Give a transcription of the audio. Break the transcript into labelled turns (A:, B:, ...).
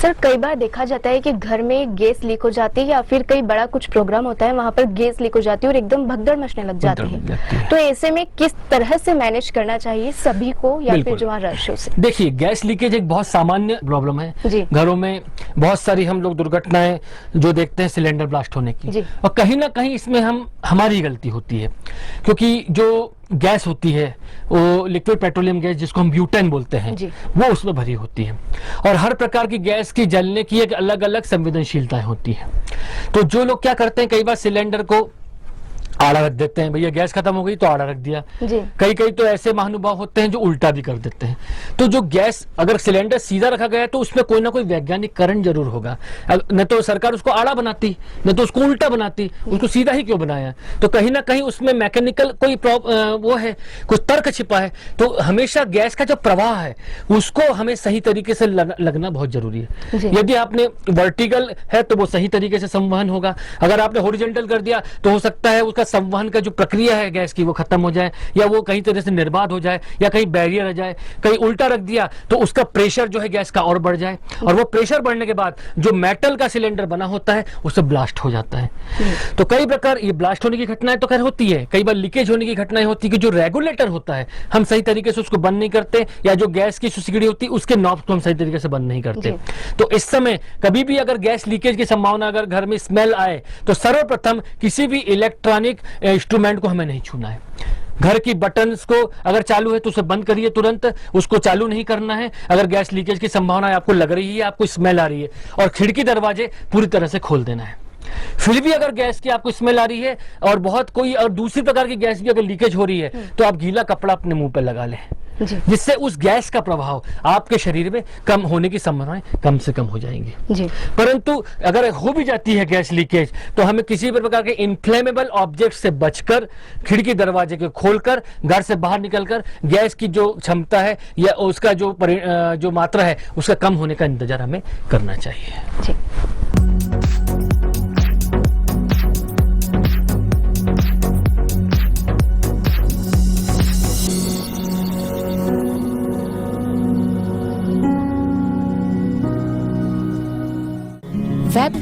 A: Sir कई बार देखा जाता है कि घर में गैस लीक हो जाती है या फिर कई बड़ा कुछ प्रोग्राम होता है वहाँ पर गैस लीक हो जाती है और एकदम भगदड़ मचने लग जाती है, तो ऐसे में किस तरह से मैनेज करना चाहिए सभी को या फिर जो वहाँ रश हो से?
B: देखिए, गैस लीकेज एक बहुत सामान्य प्रॉब्लम है
A: जी।
B: घरों में बहुत सारी हम लोग दुर्घटनाएं जो देखते हैं सिलेंडर ब्लास्ट होने की
A: जी।
B: और कहीं ना कहीं इसमें हमारी गलती होती है, क्योंकि जो गैस होती है वो लिक्विड पेट्रोलियम गैस जिसको हम ब्यूटेन बोलते हैं वो उसमें भरी होती है और हर प्रकार की गैस की जलने की एक अलग अलग संवेदनशीलताएं होती है। तो जो लोग क्या करते हैं, कई बार सिलेंडर को आड़ा रख देते हैं, भैया गैस खत्म हो गई तो आड़ा रख दिया। कई तो ऐसे महानुभाव होते हैं जो उल्टा भी कर देते हैं। तो जो गैस अगर सिलेंडर सीधा रखा गया है तो उसमें कोई ना कोई वैज्ञानिक कारण जरूर होगा, न तो सरकार उसको आड़ा बनाती, न तो उसको उल्टा बनाती, उसको सीधा ही क्यों बनाया? तो कहीं ना कहीं उसमें मैकेनिकल कोई वो है, कुछ तर्क छिपा है। तो हमेशा गैस का जो प्रवाह है उसको हमें सही तरीके से लगना बहुत जरूरी है। यदि आपने वर्टिकल है तो वो सही तरीके से संवहन होगा, अगर आपने हॉरिजॉन्टल कर दिया तो हो सकता है उसका संवहन का जो प्रक्रिया है गैस की वो खत्म हो जाए या वो कहीं तरह से निर्बाध हो जाए या कहीं बैरियर आ जाए। कहीं उल्टा रख दिया तो उसका प्रेशर जो है गैस का और बढ़ जाए और वो प्रेशर बढ़ने के बाद जो मेटल का सिलेंडर बना होता है उससे ब्लास्ट हो जाता है। तो कई प्रकार ये ब्लास्ट होने की घटनाएं तो खैर होती है, कई बार लीकेज होने की घटनाएं होती है कि जो रेगुलेटर होता है हम सही तरीके से उसको बंद नहीं करते या जो गैस की सुसिगड़ी होती है उसके नॉब को हम सही तरीके से बंद नहीं करते। तो इस समय कभी भी अगर गैस लीकेज की संभावना, अगर घर में स्मेल आए तो सर्वप्रथम किसी भी इलेक्ट्रॉनिक इंस्ट्रूमेंट को हमें नहीं छूना है। घर की बटन्स को अगर चालू है तो उसे बंद करिए तुरंत, उसको चालू नहीं करना है। अगर गैस लीकेज की संभावना आपको लग रही है, आपको स्मेल आ रही है, और खिड़की दरवाजे पूरी तरह से खोल देना है। फिर भी अगर गैस की आपको स्मेल आ रही है और बहुत कोई और दूसरी प्रकार की गैस भी अगर लीकेज हो रही है तो आप गीला कपड़ा अपने मुंह पर लगा लें, जिससे उस गैस का प्रभाव आपके शरीर में कम होने की संभावनाएं कम से कम हो जाएंगी। परंतु अगर हो भी जाती है गैस लीकेज तो हमें किसी भी प्रकार के इन्फ्लेमेबल ऑब्जेक्ट से बचकर, खिड़की दरवाजे को खोलकर, घर से बाहर निकलकर गैस की जो क्षमता है या उसका जो मात्रा है उसका कम होने का इंतजार हमें करना चाहिए।
C: वेब